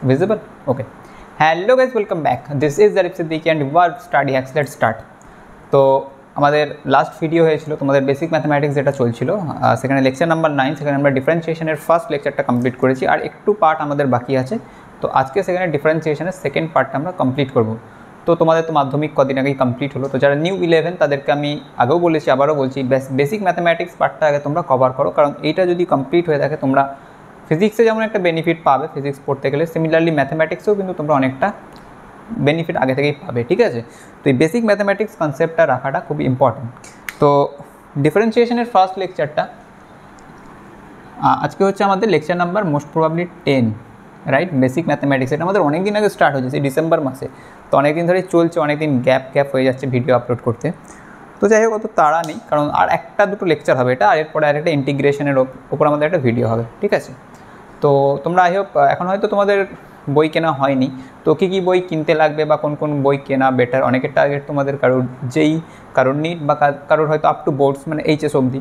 visible? Okay. Hello guys, welcome back. This is Zarif Siddiqui and we are study hacks. Let's start. তো আমাদের last video হয়েছিল তোমাদের basic mathematics যেটা চলছিল, সেখানে লেকচার নাম্বার 9, সেখানে আমরা ডিফারেন্সিয়েশনের ফার্স্ট লেকচারটা কমপ্লিট করেছি আর একটু পার্ট আমাদের বাকি আছে। তো আজকে সেখানে ডিফারেন্সিয়েশনের সেকেন্ড পার্টটা আমরা কমপ্লিট করব। তো তোমাদের তো মাধ্যমিক কদিন আগেই কমপ্লিট হলো, তো যারা নিউ 11 তাদেরকে আমি আগেও বলেছি আবারও বলছি, বেসিক ম্যাথমেটিক্স পার্টটা আগে তোমরা কভার করো, কারণ এইটা যদি কমপ্লিট হয়ে থাকে তোমরা ফিজিক্সে যেমন একটা বেনিফিট পাবে ফিজিক্স পড়তে গেলে, সিমিলারলি ম্যাথমেটিক্সেও কিন্তু তোমরা অনেকটা বেনিফিট আগে থেকেই পাবে, ঠিক আছে? তো এই বেসিক ম্যাথমেটিক্স কনসেপ্টটা রাখাটা খুবই ইম্পর্টেন্ট। তো ডিফারেন্সিয়েশনের ফার্স্ট লেকচারটা আজকে হচ্ছে আমাদের lecture number most probably 10, right? Basic mathematics এটা আমাদের অনেক দিন আগে স্টার্ট হয়েছে, সেই ডিসেম্বর মাসে। তো অনেক দিন ধরেই চলছে, অনেক দিন গ্যাপ হয়ে যাচ্ছে ভিডিও আপলোড করতে। তো যাই হোক, অত তাড়া নেই, কারণ আর একটা দুটো লেকচার হবে এটা, আর এরপরে আরেকটা ইন্টিগ্রেশনের ওপর আমাদের একটা ভিডিও হবে, ঠিক আছে? তো তোমরা আই হোপ, এখন হয়তো তোমাদের বই কেনা হয়নি, তো কী বই কিনতে লাগবে বা কোন কোন বই কেনা বেটার, অনেকের টার্গেট তোমাদের কারোর নিট বা কারোর হয়তো আপ টু বোর্ডস মানে এইচএস অবধি।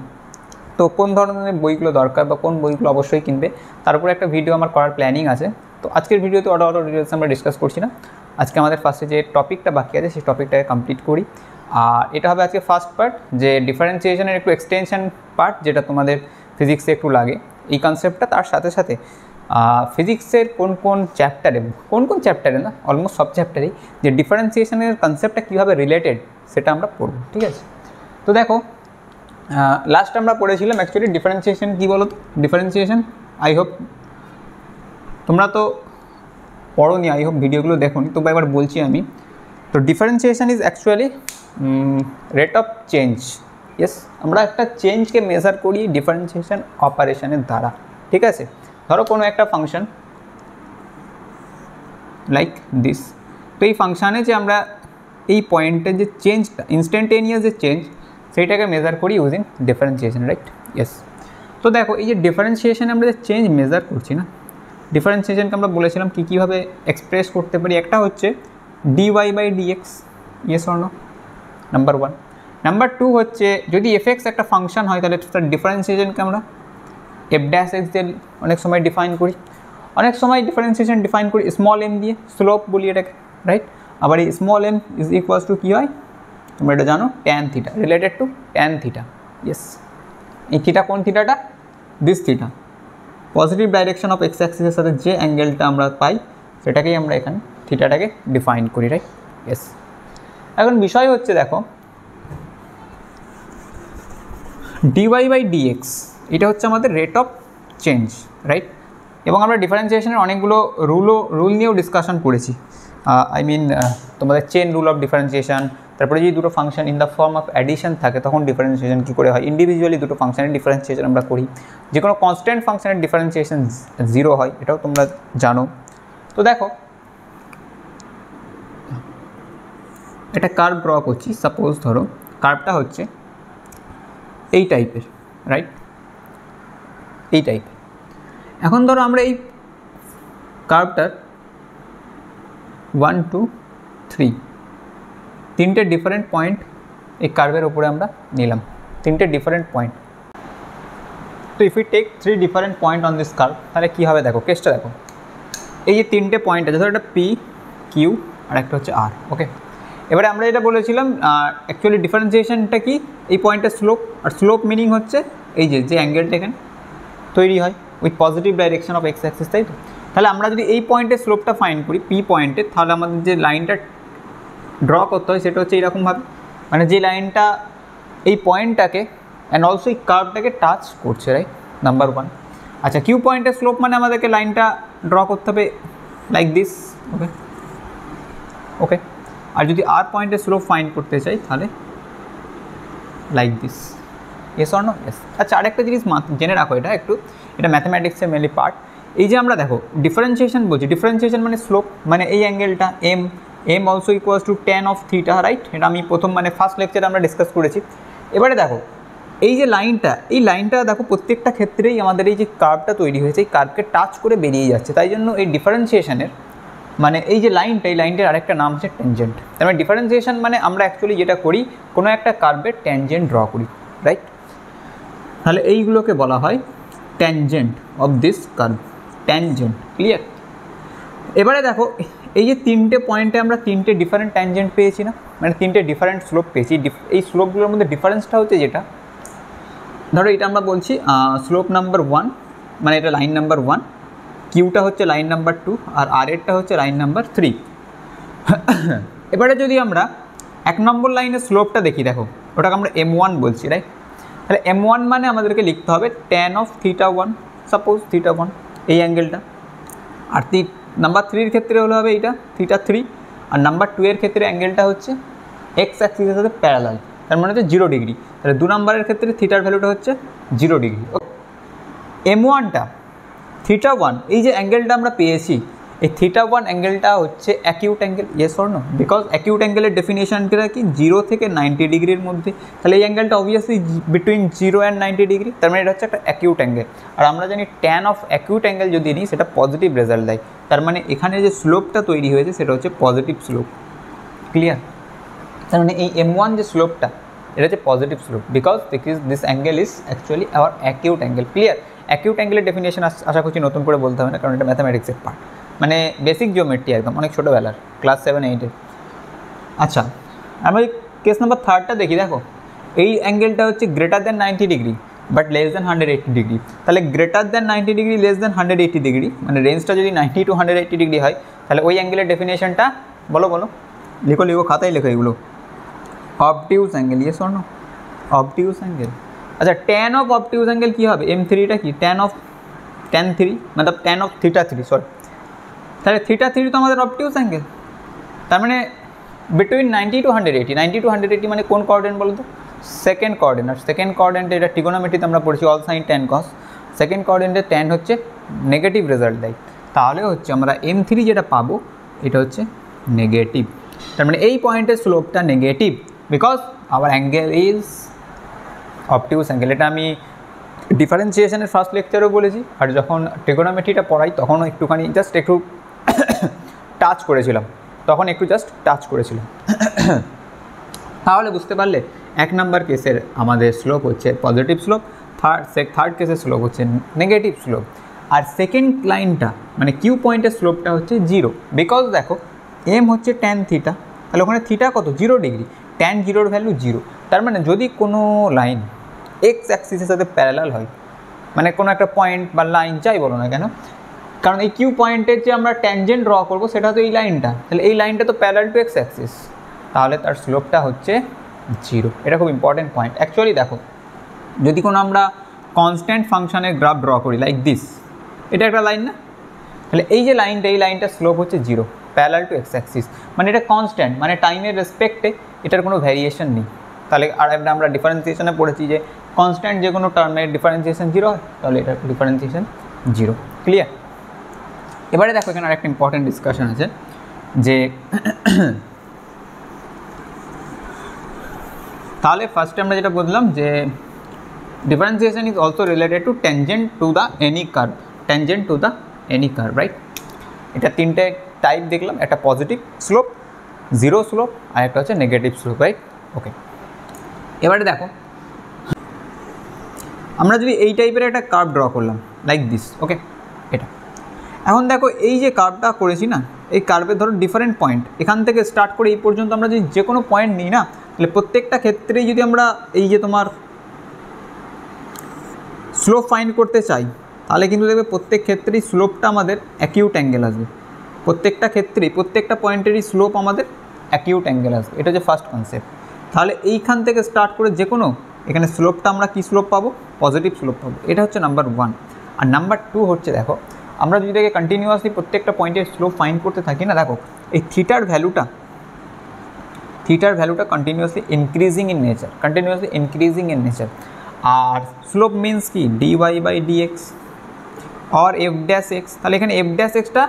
তো কোন ধরনের বইগুলো দরকার বা কোন বইগুলো অবশ্যই কিনবে তার উপরে একটা ভিডিও আমার করার প্ল্যানিং আছে। তো আজকের ভিডিওতে অটো ডিটেলস আমরা ডিসকাস করছি না, আজকে আমাদের ফার্স্টে যে টপিকটা বাকি আছে সেই টপিকটাকে কমপ্লিট করি। আর এটা হবে আজকে ফার্স্ট পার্ট, যে ডিফারেন্সিয়েশনের একটু এক্সটেনশন পার্ট, যেটা তোমাদের ফিজিক্সে একটু লাগে এই কনসেপ্টটা। তার সাথে সাথে ফিজিক্সের কোন চ্যাপ্টারে না, অলমোস্ট সব চ্যাপ্টারেই যে ডিফারেন্সিয়েশনের কনসেপ্টটা কীভাবে রিলেটেড সেটা আমরা পড়ব, ঠিক আছে? তো দেখো, লাস্ট আমরা পড়েছিলাম অ্যাকচুয়ালি ডিফারেন্সিয়েশন কী বলো তো। ডিফারেন্সিয়েশন আই হোপ তোমরা তো পড়োনি, আই হোপ ভিডিওগুলো দেখোনি, তবু একবার বলছি আমি। তো differentiation is actually rate of change. Yes, আমরা একটা চেঞ্জকে মেজার করি ডিফারেন্সিয়েশন অপারেশনের দ্বারা, ঠিক আছে? ধরো কোনো একটা ফাংশন লাইক দিস, তো এই ফাংশানে যে আমরা এই পয়েন্টের যে চেঞ্জটা, ইনস্ট্যান্টেনিয়াস যে চেঞ্জ, সেইটাকে মেজার করি ইউজিং ডিফারেন্সিয়েশন, রাইট? ইয়েস। তো দেখো, এই যে ডিফারেন্সিয়েশনে আমরা যে চেঞ্জ মেজার করছি না, ডিফারেন্সিয়েশনকে আমরা বলেছিলাম কীভাবে এক্সপ্রেস করতে পারি। একটা হচ্ছে dy/dx, yes or no, number 1। Number 2 হচ্ছে যদি fx একটা ফাংশন হয় তাহলে তার ডিফারেন্সিয়েশনকে আমরা f'(x) দিয়ে অনেক সময় ডিফাইন করি, অনেক সময় ডিফারেন্সিয়েশন ডিফাইন করি স্মল m দিয়ে, স্লোপ বলি এটাকে, রাইট? আবার এই small m is equals to কী হয় তোমরা এটা জানো, tan theta, related to tan theta. Yes, এই থিটা কোন থিটাটা? This theta. Positive direction of X অ্যাক্সিসের সাথে যে অ্যাঙ্গেলটা আমরা পাই সেটাকেই আমরা এখানে থিটাটাকে ডিফাইন করি, রাইট? ইয়েস। এখন বিষয় হচ্ছে দেখো, dy/dx এটা হচ্ছে আমাদের রেট অফ চেঞ্জ, রাইট? এবং আমরা ডিফারেন্সিয়েশনের অনেকগুলো রুল নিয়েও ডিসকাশন করেছি। আই মিন তোমাদের চেন রুল অফ ডিফারেন্সিয়েশন, তারপরে যদি দুটো function in the form of addition থাকে তখন ডিফারেন্সিয়েশন কী করে হয়, ইন্ডিভিজুয়ালি দুটো ফাংশনের ডিফারেন্সিয়েশন আমরা করি, যে কোনো কনস্ট্যান্ট ফাংশনের ডিফারেন্সিয়েশন 0 হয়, এটাও তোমরা জানো। তো দেখো, একটা কার্ভ ড্র করছি, সাপোজ ধরো কার্ভটা হচ্ছে এই টাইপের, রাইট? এই টাইপের। এখন ধরো আমরা এই কার্ভটার 1 2 3 তিনটে ডিফারেন্ট পয়েন্ট এই কার্ভের ওপরে আমরা নিলাম, তিনটে ডিফারেন্ট পয়েন্ট। তো if you take 3 different point on this curve, তাহলে কী হবে দেখো, কেসটা দেখো। এই যে তিনটে পয়েন্ট আছে, ধরো একটা পি, কিউ আর একটা হচ্ছে আর, ওকে? এবারে আমরা যেটা বলেছিলাম অ্যাকচুয়ালি ডিফারেন্সিয়েশনটা কি, এই পয়েন্টের স্লোপ, আর স্লোপ মিনিং হচ্ছে এই যে অ্যাঙ্গেলটা এখানে তৈরি হয় with positive direction of x Axis, তাই তো? তাহলে আমরা যদি এই পয়েন্টের স্লোপটা ফাইন্ড করি পি পয়েন্টে, তাহলে আমাদের যে লাইনটা ড্র করতে হয় সেটা হচ্ছে এইরকমভাবে, মানে যে লাইনটা এই পয়েন্টটাকে অ্যান্ড অলসো এই কার্ভটাকে টাচ করছে, রাইট? নাম্বার 1। আচ্ছা, কিউ পয়েন্টের স্লোপ মানে আমাদেরকে লাইনটা ড্র করতে হবে লাইক দিস, ওকে? ওকে। আর যদি আর পয়েন্টের স্লোপ ফাইন্ড করতে চাই তাহলে like this, yes or no? Yes. আচ্ছা, আরেকটা জিনিস জেনে রাখো, এটা ম্যাথমেটিক্সের মেনলি পার্ট। এই যে আমরা দেখো ডিফারেন্সিয়েশন বলছি, ডিফারেন্সিয়েশন মানে স্লোপ, মানে এই অ্যাঙ্গেলটা m also equals to tan of theta, right? এটা আমি প্রথম মানে ফার্স্ট লেকচারে আমরা ডিসকাস করেছি। এবারে দেখো এই যে লাইনটা, এই লাইনটা দেখো প্রত্যেকটা ক্ষেত্রেই আমাদের এই যে কার্ভটা তৈরি হয়েছে এই কার্ভকে টাচ করে বেরিয়ে যাচ্ছে, তাই জন্য এই ডিফারেন্সিয়েশনের মানে এই যে লাইনটা, এই লাইনটার আরেকটা নাম হচ্ছে ট্যানজেন্ট। তার মানে ডিফারেন্সিয়েশন মানে আমরা অ্যাকচুয়ালি যেটা করি কোনো একটা কার্ভের ট্যানজেন্ট ড্র করি, রাইট? তাহলে এইগুলোকে বলা হয় tangent of this curve, tangent, clear? এবারে দেখো এই যে তিনটে পয়েন্টে আমরা তিনটে ডিফারেন্ট ট্যানজেন্ট পেয়েছি না, মানে তিনটে ডিফারেন্ট স্লোপ পেয়েছি। এই স্লোপগুলোর মধ্যে ডিফারেন্সটা হচ্ছে যেটা, ধরো এটা আমরা বলছি স্লোপ নাম্বার 1, মানে এটা লাইন নাম্বার 1, কিউটা হচ্ছে লাইন নাম্বার 2 আর আর এরটা হচ্ছে লাইন নাম্বার 3। এবারে যদি আমরা 1 নম্বর লাইনের স্লোপটা দেখি, দেখো ওটাকে আমরা m1 বলছি, রাইট? তাহলে m1 মানে আমাদেরকে লিখতে হবে tan of θ1, সাপোজ θ1 এই অ্যাঙ্গেলটা, আর নাম্বার 3 এর ক্ষেত্রে হলে হবে এইটা θ3, আর নাম্বার 2 এর ক্ষেত্রে অ্যাঙ্গেলটা হচ্ছে এক্স অ্যাক্সিসের সাথে প্যারালাল, তার মানে হচ্ছে 0 ডিগ্রি। তাহলে 2 নম্বরের ক্ষেত্রে থিটার ভ্যালুটা হচ্ছে 0 ডিগ্রি। m1টা θ1 এই যে অ্যাঙ্গেলটা আমরা পেয়েছি, এই θ1 অ্যাঙ্গেলটা হচ্ছে acute angle, yes or no? Because acute অ্যাঙ্গেলের ডেফিনেশনটা কি 0 থেকে 90 ডিগ্রির মধ্যে, তাহলে এই অ্যাঙ্গেলটা অবভিয়াসলি বিটুইন 0 অ্যান্ড 90 ডিগ্রি, তার মানে এটা হচ্ছে একটা অ্যাকিউট অ্যাঙ্গেল। আর আমরা জানি ট্যান অফ অ্যাকিউট অ্যাঙ্গেল যদি নিই সেটা পজিটিভ রেজাল্ট দেয়, তার মানে এখানে যে স্লোপটা তৈরি হয়েছে সেটা হচ্ছে পজিটিভ স্লোপ। ক্লিয়ার? তার মানে এই m1 যে স্লোপটা এটা হচ্ছে positive slope, because this angle is actually our acute angle. Clear? Acute অ্যাঙ্গেলের ডেফিনেশন আশা করছি নতুন করে বলতে হবে না, কারণ এটা ম্যাথামেটিক্সের পার্ট, মানে বেসিক জিওমেট্রি একদম অনেক ছোটোবেলার, ক্লাস 7-8-এর। আচ্ছা, আমরা কেস নাম্বার 3টা দেখি। দেখো এই অ্যাঙ্গেলটা হচ্ছে greater than 90 degree but less than 180 degree. তাহলে greater than 90 degree less than 180 degree, মানে রেঞ্জটা যদি 90 to 180 ডিগ্রি হয়, তাহলে ওই অ্যাঙ্গেলের ডেফিনেশনটা বলো লিখো খাতায় লেখো এগুলো। Obtuse angle, yes or no? Obtuse angle. আচ্ছা, ট্যান অফ অবটিউজ অ্যাঙ্গেল কী হবে? m3টা কি? ট্যান অফ মানে ট্যান অফ θ3, সরি। তাহলে θ3 তো আমাদের অবটিউজ অ্যাঙ্গেল, তার মানে বিটুইন 90 to 180, 90 to 180 মানে কোন কোঅর্ডিনেট বলো তো? Second coordinate. আর সেকেন্ড কোঅর্ডিনেটে এটা ট্রিগোনোমেট্রিতে আমরা পড়েছি all sine tan cos, second কোঅর্ডিনেটে ট্যান হচ্ছে নেগেটিভ রেজাল্ট দেয়, তাহলে হচ্ছে আমরা m3 যেটা পাবো এটা হচ্ছে নেগেটিভ। তার মানে এই পয়েন্টের স্লোপটা negative because our angle is obtuse angle. এটা আমি ডিফারেন্সিয়েশনের ফার্স্ট লেকচারেও বলেছি, আর যখন ট্রিগোনোমেট্রিটা পড়াই তখনও একটুখানি জাস্ট একটু টাচ করেছিলাম, তাহলে বুঝতে পারলে 1 নাম্বার কেসের আমাদের স্লোপ হচ্ছে পজিটিভ স্লোপ, থার্ড কেসের স্লোপ হচ্ছে নেগেটিভ স্লোপ, আর সেকেন্ড লাইনটা মানে কিউ পয়েন্টের স্লোপটা হচ্ছে 0, বিকজ দেখো এম হচ্ছে ট্যান থিটা, তাহলে ওখানে থিটা কত? 0 ডিগ্রি, ট্যান 0-র ভ্যালু 0। তার মানে যদি কোনো লাইন এক্স অ্যাক্সিসের সাথে প্যারালাল হয়, মানে কোনো একটা পয়েন্ট বা লাইন যাই বলো না কেন, কারণ এই কিউ পয়েন্টের যে আমরা ট্যানজেন্ট ড্র করবো সেটা তো এই লাইনটা, তাহলে এই লাইনটা তো প্যারালাল টু এক্স অ্যাক্সিস, তাহলে তার স্লোপটা হচ্ছে 0। এটা খুব ইম্পর্টেন্ট পয়েন্ট। অ্যাকচুয়ালি দেখো যদি কোনো আমরা কনস্ট্যান্ট ফাংশনের গ্রাফ ড্র করি লাইক দিস, এটা একটা লাইন না, তাহলে এই যে লাইনটা, এই লাইনটার স্লোপ হচ্ছে 0, প্যারালাল টু এক্স অ্যাক্সিস, মানে এটা কনস্ট্যান্ট, মানে টাইমের রেসপেক্টে এটার কোনো ভ্যারিয়েশন নেই। তাহলে আর আমরা ডিফারেন্সিয়েশনে পড়েছি যে কনস্ট্যান্ট যে কোনো টার্মের ডিফারেন্সিয়েশন 0 হয়, তাহলে এটার ডিফারেন্সিয়েশন 0। ক্লিয়ার? এবারে দেখো এখানে আরেকটা ইম্পর্টেন্ট ডিসকাশন আছে যে তাহলে ফার্স্টে আমরা যেটা বললাম যে differentiation is also related to tangent to the any curve, right? এটা তিনটে টাইপ দেখলাম, একটা পজিটিভ স্লোপ, 0 স্লোপ, আর একটা হচ্ছে নেগেটিভ স্লোপ, রাইট? ওকে, এবারে দেখো আমরা যদি এই টাইপের একটা কার্ভ ড্র করলাম লাইক দিস, ওকে, এটা এখন দেখো এই যে কার্ভটা করেছি না, এই কার্ভের ধরো ডিফারেন্ট পয়েন্ট, এখান থেকে স্টার্ট করে এই পর্যন্ত আমরা যদি যে কোনো পয়েন্ট নিই না, তাহলে প্রত্যেকটা ক্ষেত্রেই যদি আমরা এই যে তোমার স্লোপ ফাইন্ড করতে চাই, তাহলে কিন্তু দেখবে প্রত্যেক ক্ষেত্রেই স্লোপটা আমাদের অ্যাকিউট অ্যাঙ্গেল আসবে, প্রত্যেকটা ক্ষেত্রেই প্রত্যেকটা পয়েন্টেরই স্লোপ আমাদের অ্যাকিউট অ্যাঙ্গেল আসবে, এটা হচ্ছে ফার্স্ট কনসেপ্ট। তাহলে এইখান থেকে স্টার্ট করে যে কোনো এখানে স্লোপটা আমরা কী স্লোপ পাবো? পজিটিভ স্লোপ পাবো, এটা হচ্ছে নাম্বার 1। আর নাম্বার 2 হচ্ছে দেখো আমরা যদি এটাকে কন্টিনিউয়াসলি প্রত্যেকটা পয়েন্টের স্লোপ ফাইন্ড করতে থাকি না, দেখো এই থিটার ভ্যালুটা কন্টিনিউয়াসলি ইনক্রিজিং ইন নেচার, আর স্লোপ মিনস কি? dy/dx और f'(x), তাহলে এখানে f'(x)টা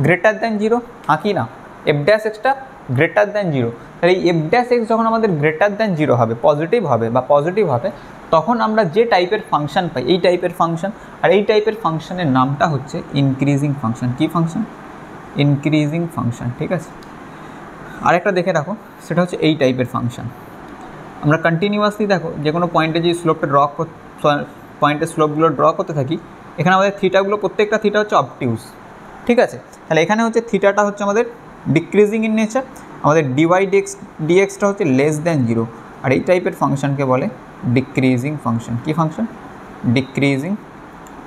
গ্রেটার দ্যান 0, কি না? f'(x)টা গ্রেটার দ্যান 0, তাহলে এই f'(x) যখন আমাদের গ্রেটার দ্যান 0 হবে, পজিটিভ হবে, তখন আমরা যে টাইপের ফাংশন পাই, এই টাইপের ফাংশন, আর এই টাইপের ফাংশনের নামটা হচ্ছে ইনক্রিজিং ফাংশন। কি ফাংশন? ইনক্রিজিং ফাংশন, ঠিক আছে? আরেকটা দেখে রাখো, সেটা হচ্ছে এই টাইপের ফাংশন। আমরা কন্টিনিউয়াসলি দেখো যে কোনো পয়েন্টে যে পয়েন্টের স্লোপগুলো ড্র করতে থাকি, এখানে আমাদের থিটাগুলো প্রত্যেকটা থিটা হচ্ছে অবটিউজ, ঠিক আছে? তাহলে এখানে হচ্ছে থিটাটা হচ্ছে আমাদের ডিক্রিজিং ইন নেচার, আমাদের ডিওয়াই ডিএক্সটা হচ্ছে লেস দ্যান 0, আর এই টাইপের ফাংশনকে বলে ডিক্রিজিং ফাংশন। কি function? Decreasing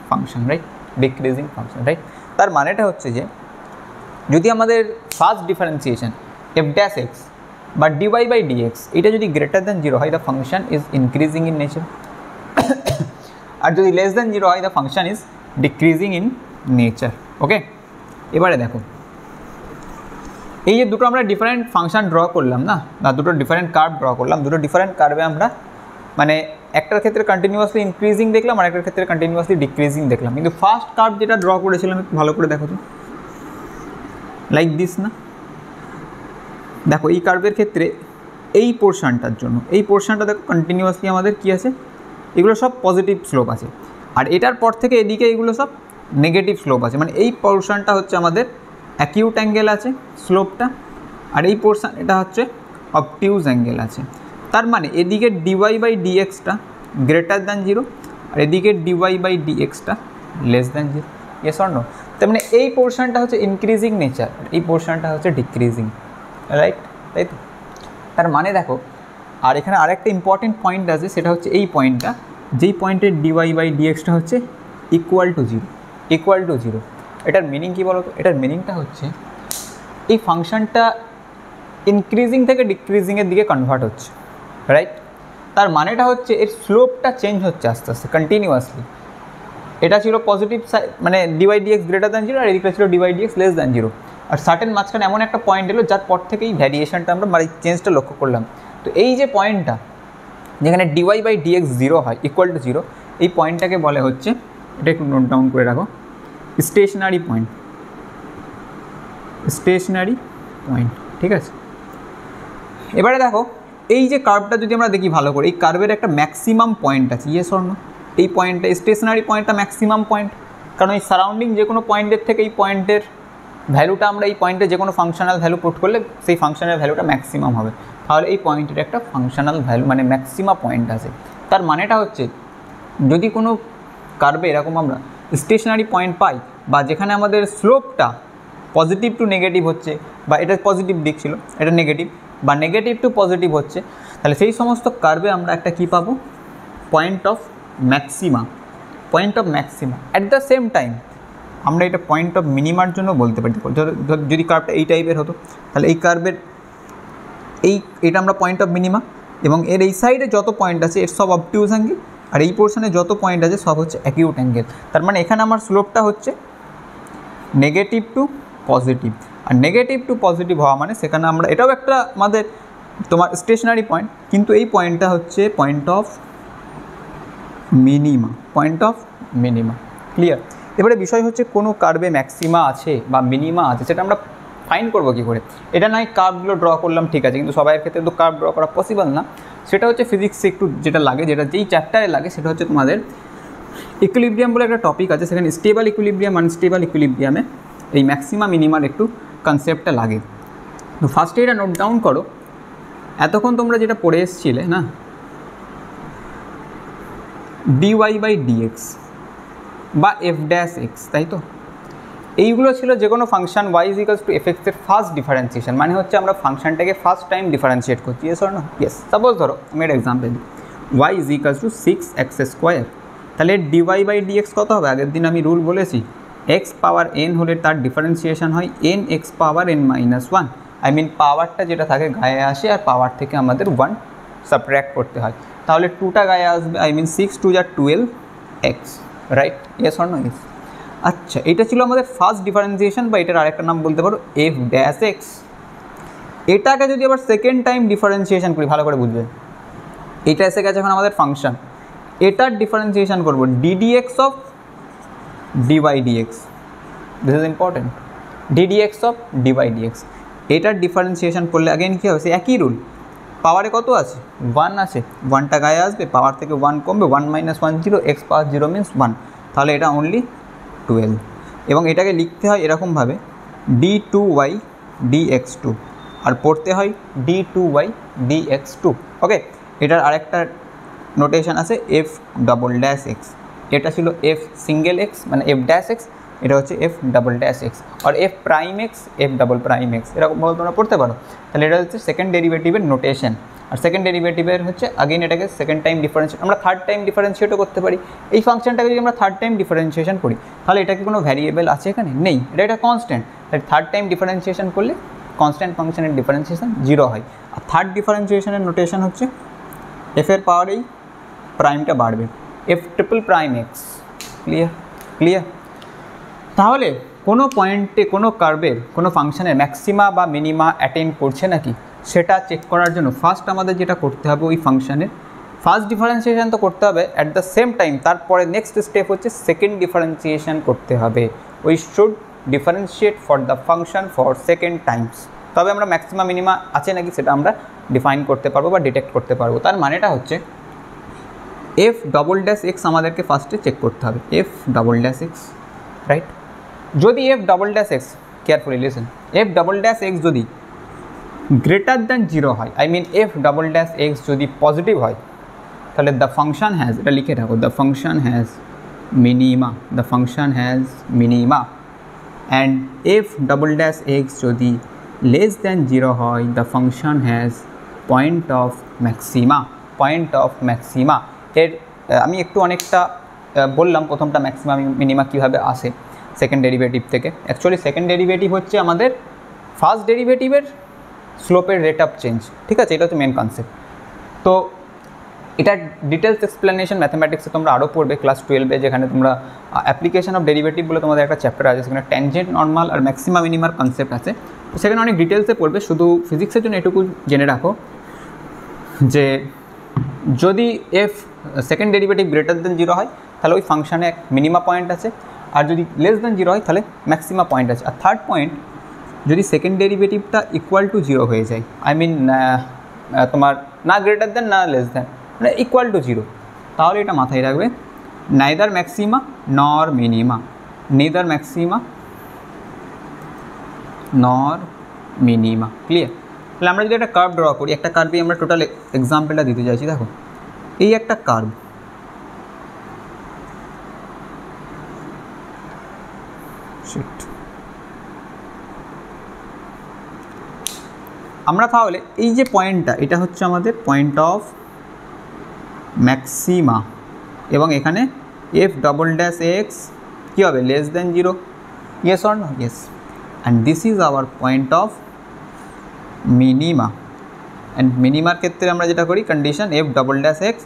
function, right? Decreasing function, right? তার মানেটা হচ্ছে যে যদি আমাদের first differentiation f dash x বা ডিওয়াই বাই ডিএক্স এটা যদি গ্রেটার দ্যান 0 হয়, the function is increasing in nature, আর যদি লেস দ্যান 0 হয়, the function is decreasing in nature. Okay, এবারে দেখো এই যে দুটো আমরা ডিফারেন্ট ফাংশন ড্র করলাম না, বা দুটো ডিফারেন্ট কার্ভ ড্র করলাম, দুটো ডিফারেন্ট কার্ভে আমরা মানে একটার ক্ষেত্রে কন্টিনিউয়াসলি ইনক্রিজিং দেখলাম আর একটার ক্ষেত্রে কন্টিনিউয়াসলি ডিক্রিজিং দেখলাম, কিন্তু ফার্স্ট কার্ভ যেটা ড্র করেছিলাম একটু ভালো করে দেখো তো, লাইক দিস না। দেখো এই কার্ভের ক্ষেত্রে এই পোর্শনটার জন্য এই পোর্শনটা দেখো কন্টিনিউয়াসলি আমাদের কি আছে, এগুলো সব পজিটিভ স্লোপ আছে, আর এটার পর থেকে এদিকে এগুলো সব নেগেটিভ স্লোপ আছে, মানে এই পোর্শনটা হচ্ছে আমাদের অ্যাকিউট অ্যাঙ্গেল আছে স্লোপটা, আর এই পোর্শন এটা হচ্ছে অবটিউজ অ্যাঙ্গেল আছে। তার মানে এদিকে ডিওয়াই বাই ডিএক্সটা গ্রেটার দ্যান 0 আর এদিকে ডিওয়াই বাই ডিএক্সটা less than 0, yes or no? তার মানে এই পোর্শনটা হচ্ছে ইনক্রিজিং নেচার, এই পোর্শনটা হচ্ছে ডিক্রিজিং, রাইট? তাই তো? তার মানে দেখো, আর এখানে আরেকটা ইম্পর্টেন্ট পয়েন্ট আছে, সেটা হচ্ছে এই পয়েন্টটা, যেই পয়েন্টের ডিওয়াই বাই ডিএক্সটা হচ্ছে ইকুয়াল টু 0, ইকুয়াল টু 0। এটার মিনিং কী বলো তো? এটার মিনিংটা হচ্ছে এই ফাংশনটা ইনক্রিজিং থেকে ডিক্রিজিংয়ের দিকে কনভার্ট হচ্ছে, রাইট? তার মানেটা হচ্ছে এর স্লোপটা চেঞ্জ হচ্ছে আস্তে আস্তে কন্টিনিউয়াসলি। এটা ছিল পজিটিভ সাইড, মানে ডিওয়াই ডিএক্স গ্রেটার দ্যান 0, আর এদিকটা ছিল ডিওয়াই ডিএক্স লেস দ্যান 0, আর সার্টেন মাঝখানে এমন একটা পয়েন্ট এলো যার পর থেকে এই ভ্যারিয়েশনটা আমরা মানে চেঞ্জটা লক্ষ্য করলাম। তো এই যে পয়েন্টটা যেখানে ডিওয়াই বাই ডিএক্স 0 হয়, ইকুয়াল টু 0, এই পয়েন্টটাকে বলে হচ্ছে, এটা একটু নোট ডাউন করে রাখো, স্টেশনারি পয়েন্ট, স্টেশনারি পয়েন্ট, ঠিক আছে? এবারে দেখো এই যে কার্ভটা যদি আমরা দেখি ভালো করে, এই কার্ভের একটা ম্যাক্সিমাম পয়েন্ট আছে, ইয়েস অর নো? এই পয়েন্টটা স্টেশনারি পয়েন্টটা ম্যাক্সিমাম পয়েন্ট, কারণ এই সারাউন্ডিং যে কোনো পয়েন্টের থেকে এই পয়েন্টের ভ্যালুটা আমরা এই পয়েন্টে যে কোনো ফাংশনাল ভ্যালু পুট করলে সেই ফাংশনের ভ্যালুটা ম্যাক্সিমাম হবে, তাহলে এই পয়েন্টের একটা ফাংশনাল ভ্যালু মানে ম্যাক্সিমাম পয়েন্ট আছে। তার মানেটা হচ্ছে যদি কোনো কার্ভে এরকম আমরা স্টেশনারি পয়েন্ট পাই, বা যেখানে আমাদের স্লোপটা পজিটিভ টু নেগেটিভ হচ্ছে, বা এটা পজিটিভ দিক ছিল এটা নেগেটিভ, বা নেগেটিভ টু পজিটিভ হচ্ছে, তাহলে সেই সমস্ত কার্ভে আমরা একটা কী পাবো? Point of maxima, point of maxima. At the same time আমরা এটা পয়েন্ট অফ মিনিমার জন্য বলতে পারি। যদি কার্ভটা এই টাইপের হতো তাহলে এই কার্ভের এটা আমরা পয়েন্ট অফ মিনিমা, এবং এর এই সাইডে যত পয়েন্ট আছে এর সব অবটিউজ অ্যাঙ্গেল, আর এই পোর্শনে যত পয়েন্ট আছে সব হচ্ছে অ্যাকিউট অ্যাঙ্গেল। তার মানে এখানে আমার স্লোপটা হচ্ছে নেগেটিভ টু পজিটিভ, আর নেগেটিভ টু পজিটিভ হওয়া মানে সেখানে আমরা এটাও একটা আমাদের তোমার স্টেশনারি পয়েন্ট, কিন্তু এই পয়েন্টটা হচ্ছে point of minima, point of minima. Clear? এবারে বিষয় হচ্ছে কোনো কার্ভে ম্যাক্সিমা আছে বা মিনিমা আছে, সেটা আমরা ফাইন্ড করবো কী করে? এটা নয় কার্ভগুলো ড্র করলাম, ঠিক আছে, কিন্তু সবাইয়ের ক্ষেত্রে তো কার্ভ ড্র করা পসিবল না। সেটা হচ্ছে ফিজিক্সে একটু যেটা লাগে, যেটা যেই চ্যাপ্টারে লাগে, সেটা হচ্ছে তোমাদের ইকুইলিব্রিয়াম বলে একটা টপিক আছে, সেখানে স্টেবল ইকুইলিব্রিয়াম, আনস্টেবল ইকুইলিব্রিয়ামে এই ম্যাক্সিমা মিনিমার একটু কনসেপ্টটা লাগে। তো ফার্স্টে এটা নোট ডাউন করো, এতক্ষণ তোমরা যেটা পড়ে এসেছিলে না, ডিওয়াই বাই ডিএক্স বা এফ ড্যাশ এক্স, তাই তো? এইগুলো ছিল যে কোনো function y is equals to f এক্সের ফার্স্ট ডিফারেন্সিয়েশন, মানে হচ্ছে আমরা ফাংশনটাকে ফার্স্ট টাইম ডিফারেন্সিয়েট করছি, yes or no? Yes. Suppose ধরো আমি একটা এক্সাম্পল দিই, y is equals to 6x square, তাহলে ডিওয়াই বাই ডিএক্স কত হবে? আগের দিন আমি রুল বলেছি, এক্স পাওয়ার এন হলে তার ডিফারেন্সিয়েশন হয় n x power n minus 1, I mean পাওয়ারটা যেটা থাকে গায়ে আসে, আর পাওয়ার থেকে আমাদের 1 সাবট্র্যাক্ট করতে হয়, তাহলে 2টা গায়ে আসবে, আই মিন 6 2 যা 12x, right? Yes or no? Yes. আচ্ছা, এটা ছিল আমাদের ফার্স্ট ডিফারেন্সিয়েশন, বা এটার আরেকটা নাম বলতে পারো এফ ড্যাশ এক্স। এটাকে যদি আবার সেকেন্ড টাইম ডিফারেন্সিয়েশন করি, ভালো করে বুঝবে, এটা এসে গেছে এখন আমাদের ফাংশন, এটার ডিফারেন্সিয়েশন করবো d dx of dy dx, this is important, d dx of dy dx. এটার ডিফারেন্সিয়েশন করলে আগেন কী হবে? সে একই রুল, পাওয়ারে কত আছে? 1 আছে, 1টা গায়ে আসবে, পাওয়ার থেকে 1 কমবে, 1 মাইনাস 1 0, এক্স পাওয়ার 0 মিনস 1, তাহলে এটা অনলি 12, এবং এটাকে লিখতে হয় এরকমভাবে d2y dx2, আর পড়তে হয় d2y dx2। ওকে, এটার আরেকটা নোটেশন আছে এফ ডবল ড্যাশ এক্স, এটা ছিল এফ সিঙ্গেল এক্স মানে এফ ড্যাশ এক্স, এটা হচ্ছে এফ ডাবল ড্যাশ এক্স আর f prime x f double prime x এরকমভাবে তোমরা পড়তে পারো। তাহলে এটা হচ্ছে সেকেন্ড ডেরিভেটিভের নোটেশন। আর সেকেন্ড ডেরিভেটিভের হচ্ছে আগেন এটাকে সেকেন্ড টাইম ডিফারেন্সিয়েট, আমরা থার্ড টাইম ডিফারেন্সিয়েটও করতে পারি। এই ফাংশনটাকে যদি আমরা থার্ড টাইম ডিফারেন্সিয়েশন করি তাহলে এটা কি কোনো ভ্যারিয়েবল আছে এখানে? নেই, এটা একটা কনস্ট্যান্ট। তাই থার্ড টাইম ডিফারেন্সিয়েশন করলে কনস্ট্যান্ট ফাংশনের ডিফারেন্সিয়েশন 0 হয়। আর থার্ড ডিফারেন্সিয়েশনের নোটেশন হচ্ছে এফের পাওয়ারেই প্রাইমটা বাড়বে, F triple prime x. Clear? তাহলে কোনো পয়েন্টে কোনো কার্ভের কোনো ফাংশনের ম্যাক্সিমা বা মিনিমা অ্যাটেন্ড করছে নাকি সেটা চেক করার জন্য ফার্স্ট আমাদের যেটা করতে হবে, ওই ফাংশনের ফার্স্ট ডিফারেন্সিয়েশন তো করতে হবে, অ্যাট দ্য সেম টাইম তারপরে নেক্সট স্টেপ হচ্ছে সেকেন্ড ডিফারেন্সিয়েশন করতে হবে। We should differentiate for the function for second Times, তবে আমরা ম্যাক্সিমা মিনিমা আছে নাকি সেটা আমরা ডিফাইন করতে পারবো বা ডিটেক্ট করতে পারবো। তার মানেটা হচ্ছে এফ ডবল ড্যাশ এক্স আমাদেরকে ফার্স্টে চেক করতে হবে, f double dash x, right? যদি f double dash x, carefully listen, f double dash x যদি গ্রেটার দ্যান 0 হয়, I mean f double dash x যদি পজিটিভ হয়, তাহলে দ্য ফাংশন হ্যাজ, এটা লিখে রাখো, the function has minima, the function has minima. And f double dash x যদি less than 0 হয়, the function has point of maxima, point of maxima. এর আমি একটু অনেকটা বললাম প্রথমটা ম্যাক্সিমাম মিনিমা কীভাবে আসে সেকেন্ড ডেরিভেটিভ থেকে। অ্যাকচুয়ালি সেকেন্ড ডেরিভেটিভ হচ্ছে আমাদের ফার্স্ট ডেরিভেটিভের স্লোপের রেট অফ চেঞ্জ, ঠিক আছে? এটা হচ্ছে মেন কনসেপ্ট। তো এটার ডিটেলস এক্সপ্লেনেশন ম্যাথামেটিক্সে তোমরা আরও পড়বে ক্লাস 12-এ, যেখানে তোমরা অ্যাপ্লিকেশন অফ ডেরিভেটিভ বলে তোমাদের একটা চ্যাপ্টার আছে, সেখানে ট্যানজেন্ট, নর্মাল আর ম্যাক্সিমা মিনিমার কনসেপ্ট আছে। তো সেখানে অনেক ডিটেলসে পড়বে। শুধু ফিজিক্সের জন্য এটুকু জেনে রাখো যে যদি F second derivative greater than 0 হয় তাহলে ওই ফাংশানে এক মিনিমা পয়েন্ট আছে, আর যদি লেস দেন 0 হয় তাহলে ম্যাক্সিমা পয়েন্ট আছে। আর থার্ড পয়েন্ট, যদি সেকেন্ড ডেরিভেটিভটা ইকুয়াল টু 0 হয়ে যায়, আই মিন তোমার না গ্রেটার দেন না লেস দেন, মানে ইকুয়াল টু 0, তাহলে এটা মাথায় রাখবে, neither maxima nor minima, neither maxima nor minima. Clear? তাহলে আমরা যদি একটা কার্ভ ড্র করি, একটা কার্ভই আমরা টোটাল এক্সাম্পলটা দিতে চাইছি। দেখো, এই একটা কার্ভ, আমরা তাহলে এই যে পয়েন্টটা, এটা হচ্ছে আমাদের পয়েন্ট অফ ম্যাক্সিমা, এবং এখানে এফ ডবল ড্যাশ এক্স কী হবে? Less then 0, yes or no? Yes. And this is our point of minima. And মিনিমার ক্ষেত্রে আমরা যেটা করি, condition f double dash x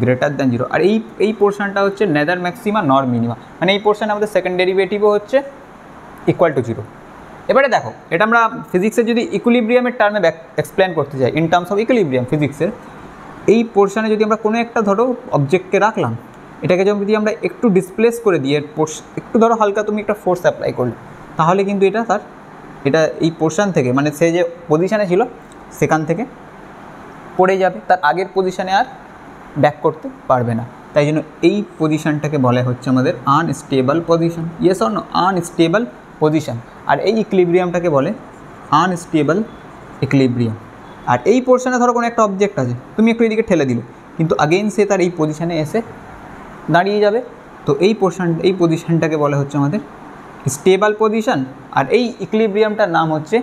greater than 0। আর এই পোর্শনটা হচ্ছে নেদার ম্যাক্সিমা নর মিনিমা, মানে এই পোর্শনে আমাদের সেকেন্ড ডেরিভেটিভও হচ্ছে ইকুয়াল টু 0। এবারে দেখো, এটা আমরা ফিজিক্সের যদি ইকুইলিব্রিয়ামের টার্মে এক্সপ্লেন করতে চাই, ইন টার্মস অফ ইকুইলিব্রিয়াম ফিজিক্সের, এই পোর্শনে যদি আমরা কোনো একটা ধরো অবজেক্টকে রাখলাম, এটাকে যদি আমরা একটু ডিসপ্লেস করে দিই, একটু ধরো হালকা তুমি একটা ফোর্স অ্যাপ্লাই করলে, তাহলে কিন্তু এটা এই পোর্শন থেকে, মানে সে যে পজিশানে ছিল সেখান থেকে পড়ে যাবে, তার আগের পজিশানে আর ব্যাক করতে পারবে না। তাই জন্য এই পজিশানটাকে বলা হচ্ছে আমাদের unstable position, yes or no? Unstable position. আর এই ইকুইলিব্রিয়ামটাকে বলে আনস্টেবল ইকুইলিব্রিয়াম। আর এই পোর্শনে ধরো কোনো একটা অবজেক্ট আছে, তুমি একটু এদিকে ঠেলে দিলে, কিন্তু আগেইন সে তার এই পজিশানে এসে দাঁড়িয়ে যাবে। তো এই পজিশানটাকে বলা হচ্ছে আমাদের স্টেবল পজিশন। আর এই ইকুইলিব্রিয়ামটার নাম হচ্ছে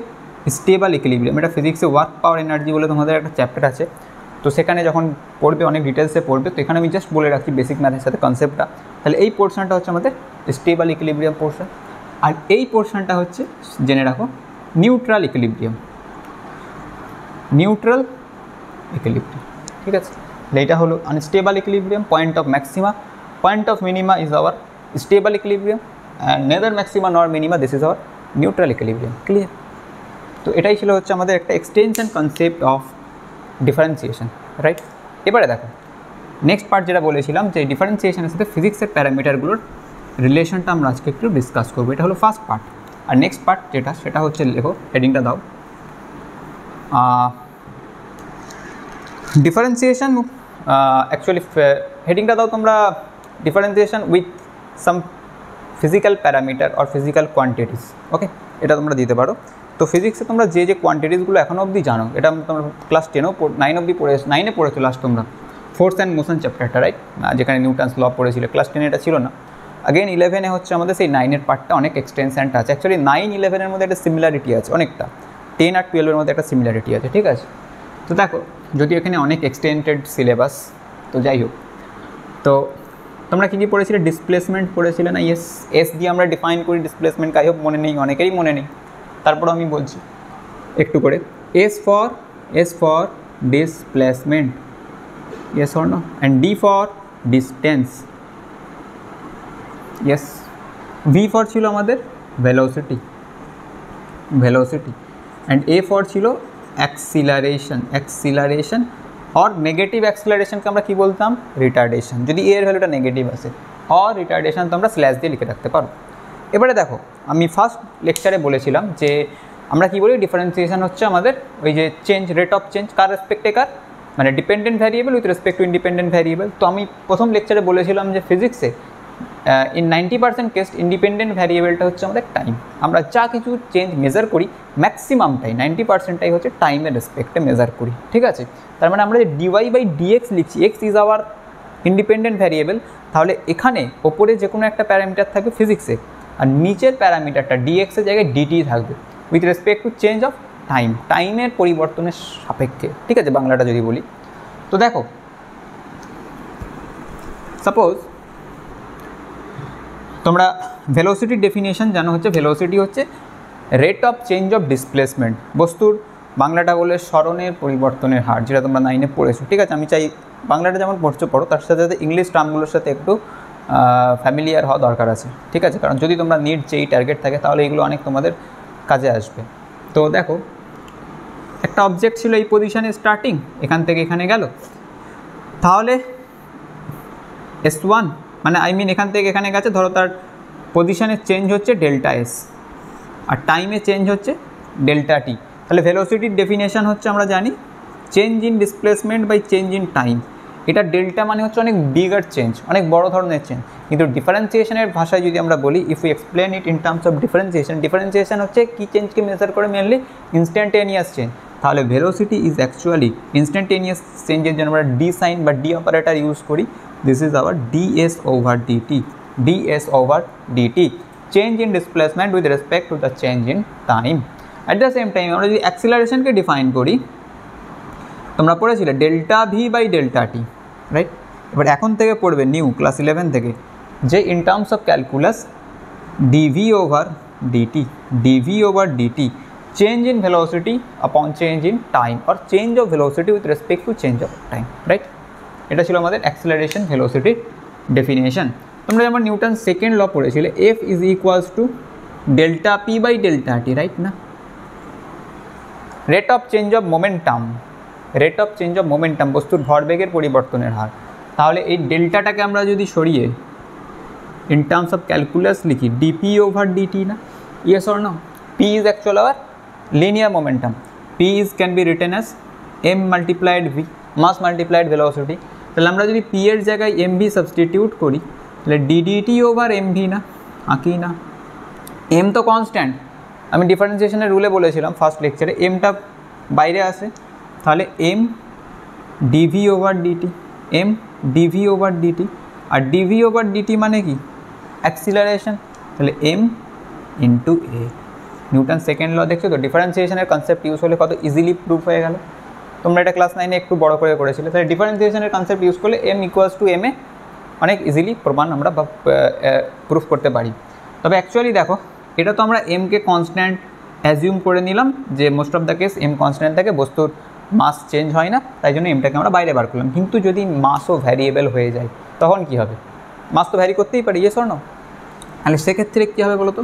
স্টেবল ইকুইলিব্রিয়াম। এটা ফিজিক্সে ওয়ার্ক পাওয়ার এনার্জি বলে তোমাদের একটা চ্যাপ্টার আছে, তো সেখানে যখন পড়বে অনেক ডিটেলসে পড়বে। তো এখানে আমি জাস্ট বলে রাখি বেসিক ম্যাথের সাথে কনসেপ্টটা। তাহলে এই পোর্শনটা হচ্ছে আমাদের স্টেবল ইকুইলিব্রিয়াম পোর্শন, আর এই পোর্শনটা হচ্ছে জেনে রাখো নিউট্রাল ইকুইলিব্রিয়াম, নিউট্রাল ইকুইলিব্রিয়াম। ঠিক আছে? এইটা হলো unstable equilibrium, point of maxima, point of minima is our stable equilibrium, and neither maxima nor minima, this is our neutral equilibrium. Clear? তো এটাই ছিল হচ্ছে আমাদের একটা extension concept of differentiation, right? এবারে দেখো নেক্সট পার্ট যেটা বলেছিলাম, যে ডিফারেন্সিয়েশনের সাথে ফিজিক্সের প্যারামিটারগুলোর রিলেশনটা আমরা আজকে একটু ডিসকাস করবো। এটা হলো ফার্স্ট পার্ট। আর নেক্সট পার্ট সেটা হচ্ছে, লেখো হেডিংটা দাও, ডিফারেন্সিয়েশন। অ্যাকচুয়ালি হেডিংটা দাও তোমরা, differentiation with some physical parameter or physical quantities. Okay, এটা তোমরা দিতে পারো। তো ফিজিক্সে তোমরা যে কোয়ান্টিটিসগুলো এখনও অবধি জানো, এটা তোমরা ক্লাস 9 অবধি পড়েছো, 9-এ পড়েছো লাস্ট তোমরা, ফোর্স অ্যান্ড মোশন চ্যাপ্টারটা, রাইট? যেখানে নিউটনস ল পড়েছিল, ক্লাস 10 এটা ছিল না। अगेन 11 হচ্ছে আমাদের সেই 9 পার্টটা অনেক এক্সটেনশনটা আছে অ্যাকচুয়ালি 9 11 মধ্যে একটা সিমিলারিটি আছে অনেকটা 10 আর 12 মধ্যে একটা সিমিলারিটি আছে ঠিক আছে তো দেখো যদি এখানে অনেক এক্সটেন্ডেড সিলেবাস তো যাই হোক তো তোমরা কি পড়েছিলে ডিসপ্লেসমেন্ট পড়েছিলে না এস এস দিয়ে আমরা ডিফাইন করি ডিসপ্লেসমেন্ট আই হোপ মনে নেই অনেকেরই মনে নেই তারপর আমি বলছি একটু করে S for displacement yes or no and d for distance yes v for ছিল আমাদের velocity and a for ছিল acceleration or negative acceleration কে আমরা কি বলতাম retardation যদি a এর ভ্যালুটা নেগেটিভ আসে or retardation তো আমরা স্ল্যাশ দিয়ে লিখে রাখতে পারো এবারে দেখো আমি ফার্স্ট লেকচারে বলেছিলাম যে আমরা কি বলি ডিফারেন্সিয়েশন হচ্ছে আমাদের ওই যে চেঞ্জ রেট অফ চেঞ্জ কার রেসপেক্টে কার মানে dependent variable with respect two independent variable তো আমি প্রথম লেকচারে বলেছিলাম যে ফিজিক্সে ইন 90% কেস ইন্ডিপেন্ডেন্ট ভ্যারিয়েবলটা হচ্ছে আমাদের টাইম আমরা যা কিছু চেঞ্জ মেজার করি ম্যাক্সিমামটাই 90%টাই হচ্ছে টাইমের রেসপেক্টে মেজার করি ঠিক আছে তার মানে আমরা যে ডিওয়াই বাই ডিএক্স লিখছি x is our independent variable তাহলে এখানে ওপরে যে কোনো একটা প্যারামিটার থাকবে ফিজিক্সে আর নিচের প্যারামিটারটা ডিএক্সের জায়গায় ডিটি থাকবে with respect to change of টাইমের পরিবর্তনের সাপেক্ষে ঠিক আছে বাংলাটা যদি বলি তো দেখো সাপোজ তোমরা ভেলোসিটির ডেফিনেশন জানো হচ্ছে ভেলোসিটি হচ্ছে rate of change of displacement বস্তুর বাংলাটা বলে স্মরণের পরিবর্তনের হার যেটা তোমরা 9-এ পড়েছো ঠিক আছে আমি চাই বাংলাটা যেমন পড়ো তার সাথে সাথে ইংলিশ টার্মগুলোর সাথে একটু ফ্যামিলিয়ার হওয়া দরকার আছে ঠিক আছে কারণ যদি তোমরা নিট যেই টার্গেট থাকে তাহলে এগুলো অনেক তোমাদের কাজে আসবে তো দেখো একটা অবজেক্ট ছিল এই পজিশনে স্টার্টিং এখান থেকে এখানে গেল তাহলে S1 মানে আই মিন এখান থেকে এখানে গেছে ধরো তার পজিশনের চেঞ্জ হচ্ছে ডেল্টা এস আর টাইমে চেঞ্জ হচ্ছে ডেল্টা টি তাহলে ভেলোসিটির ডেফিনেশন হচ্ছে আমরা জানি change in displacement by change in time এটা ডেল্টা মানে হচ্ছে অনেক বিগার চেঞ্জ অনেক বড় ধরনের চেঞ্জ কিন্তু ডিফারেন্সিয়েশনের ভাষায় যদি আমরা বলি if you explain it in terms of differentiation হচ্ছে কি চেঞ্জকে মেজার করে মেনলি ইনস্ট্যান্টেনিয়াস চেঞ্জ তাহলে ভেলোসিটি ইজ অ্যাকচুয়ালি ইনস্ট্যান্টেনিয়াস চেঞ্জের জন্য আমরা ডি সাইন বা ডি অপারেটর ইউজ করি this is our ds over dt change in displacement with respect to the change in time at the same time আমরা যদি অ্যাক্সিলারেশনকে define করি তোমরা পড়েছিলে delta v by delta t right এবার এখন থেকে পড়বে নিউ ক্লাস 11 থেকে যে in terms of calculus d v over d t change in velocity upon change in time আর change of velocity with respect to change of time right এটা ছিল আমাদের অ্যাক্সিলারেশন ভেলোসিটির ডেফিনেশন তোমরা যেমন নিউটন সেকেন্ড ল পড়েছিলে f is equals to delta p by delta t right না rate of change of momentum বস্তুর ভরবেগের পরিবর্তনের হার তাহলে এই ডেল্টাটাকে আমরা যদি সরিয়ে ইন টার্মস অফ ক্যালকুলাস লিখি ডিপি ওভার ডিটি না yes or no p is actual our linear momentum p is can be written as m multiplied v mass multiplied velocity তাহলে আমরা যদি পি এর জায়গায় এম ভি সাবস্টিটিউট করি তাহলে DDT over m V না আঁকি না এম তো কনস্ট্যান্ট আমি ডিফারেন্সিয়েশনের রুলে বলেছিলাম ফার্স্ট লেকচারে এমটা বাইরে আসে তাহলে এম ডিভি ওভার ডিটি আর ডিভি ওভার ডিটি মানে কি অ্যাক্সিলারেশন তাহলে এম ইন্টু এ নিউটন সেকেন্ড ল দেখছো তো ডিফারেন্সিয়েশনের কনসেপ্ট ইউজ হলে কত ইজিলি প্রুফ হয়ে গেল তোমরা এটা ক্লাস 9-এ একটু বড় করে করেছিলে তাহলে ডিফারেন্সিয়েশনের কনসেপ্ট ইউজ করলে M equals to M A অনেক ইজিলি প্রমাণ আমরা প্রুফ করতে পারি তবে অ্যাকচুয়ালি দেখো এটা তো আমরা এমকে কনস্ট্যান্ট অ্যাজিউম করে নিলাম যে most of the case m constant থাকে বস্তুর মাস চেঞ্জ হয় না তাই জন্য এমটাকে আমরা বাইরে বার করলাম কিন্তু যদি মাসও ভ্যারিয়েবল হয়ে যায় তখন কি হবে মাস তো ভ্যারি করতেই পারে ইয়েস অর নো তাহলে সেক্ষেত্রে কী হবে বলো তো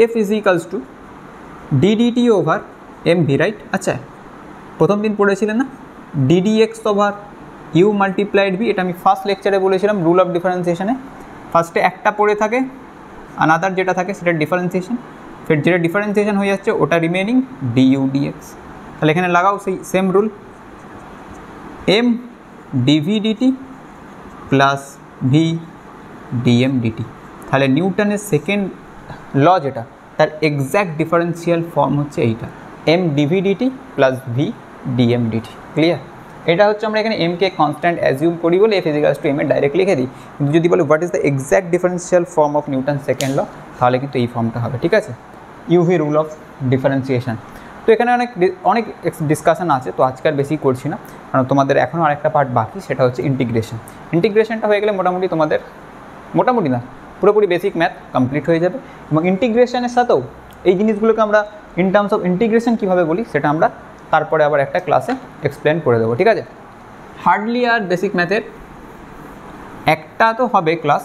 f is equals to d dt over m v right আচ্ছা প্রথম দিন পড়েছিলেন না d dx over u multiplied v এটা আমি ফার্স্ট লেকচারে বলেছিলাম রুল অফ ডিফারেন্সিয়েশনে ফার্স্টে একটা পড়ে থাকে আনাদার যেটা থাকে সেটা ডিফারেন্সিয়েশন ফের যেটা ডিফারেন্সিয়েশন হয়ে যাচ্ছে ওটা রিমেনিং ডিইউ ডিএক্স তাহলে এখানে লাগাও সেই same rule m DV DT plus V DM dt তাহলে নিউটনের সেকেন্ড ল যেটা তার এক্স্যাক্ট ডিফারেন্সিয়াল ফর্ম হচ্ছে এইটা M DV DT plus V DM D T clear এটা হচ্ছে আমরা এখানে এমকে কনস্ট্যান্ট অ্যাজিউম করি বলে এফ ইজিক্যালস টু এম এর ডাইরেক্ট লিখে দিই, কিন্তু যদি বলি what is the exact differential form of Newton second law, তাহলে কিন্তু এই ফর্মটা হবে, ঠিক আছে, ইউভি রুল অফ ডিফারেন্সিয়েশন। তো এখানে অনেক ডিসকাশন আছে, তো আজকে আর বেশি করছি না, কারণ তোমাদের এখনও আরেকটা পার্ট বাকি, সেটা হচ্ছে ইন্টিগ্রেশন। ইন্টিগ্রেশনটা হয়ে গেলে মোটামুটি তোমাদের, মোটামুটি না পুরোপুরি বেসিক ম্যাথ কমপ্লিট হয়ে যাবে। এবং ইন্টিগ্রেশনের সাথেও এই জিনিসগুলোকে আমরা ইন টার্মস অফ ইন্টিগ্রেশন কীভাবে বলি সেটা আমরা তারপরে আবার একটা ক্লাসে এক্সপ্লেন করে দেবো, ঠিক আছে। হার্ডলি আর বেসিক ম্যাথের একটা তো হবে ক্লাস,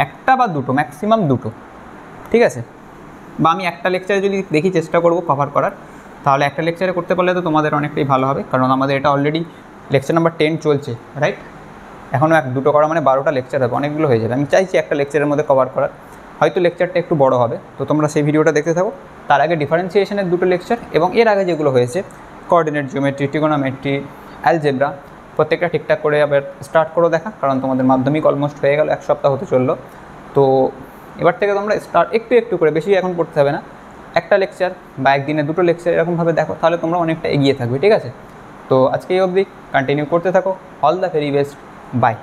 একটা বা দুটো, ম্যাক্সিমাম দুটো, ঠিক আছে, বা আমি একটা লেকচারে যদি দেখি চেষ্টা করব কভার করার, তাহলে একটা লেকচারে করতে পারলে তো তোমাদের অনেকটাই ভালো হবে, কারণ আমাদের এটা অলরেডি লেকচার নাম্বার 10 চলছে, রাইট। এখনও দুটো করা মানে 12টা লেকচার হবে, অনেকগুলো হয়ে যাবে। আমি চাইছি একটা লেকচারের মধ্যে কভার করার, হয়তো লেকচারটা একটু বড় হবে, তো তোমরা সেই ভিডিওটা দেখতে থাকো। তার আগে ডিফারেন্সিয়েশনের দুটো লেকচার এবং এর আগে যেগুলো হয়েছে কোঅর্ডিনেট জিওমেট্রি, ট্রিগোনোমেট্রি, অ্যালজেব্রা, প্রত্যেকটা ঠিকঠাক করে আবার স্টার্ট করো দেখা, কারণ তোমাদের মাধ্যমিক অলমোস্ট হয়ে গেল, 1 সপ্তাহ হতে চললো। তো এবার থেকে তোমরা স্টার্ট একটু একটু করে, বেশি এখন পড়তে হবে না, একটা লেকচার বা একদিনে দুটো লেকচার এরকমভাবে দেখো, তাহলে তোমরা অনেকটা এগিয়ে থাকবে, ঠিক আছে। তো আজকে এই অবধি কন্টিনিউ করতে থাকো। All the very best, by.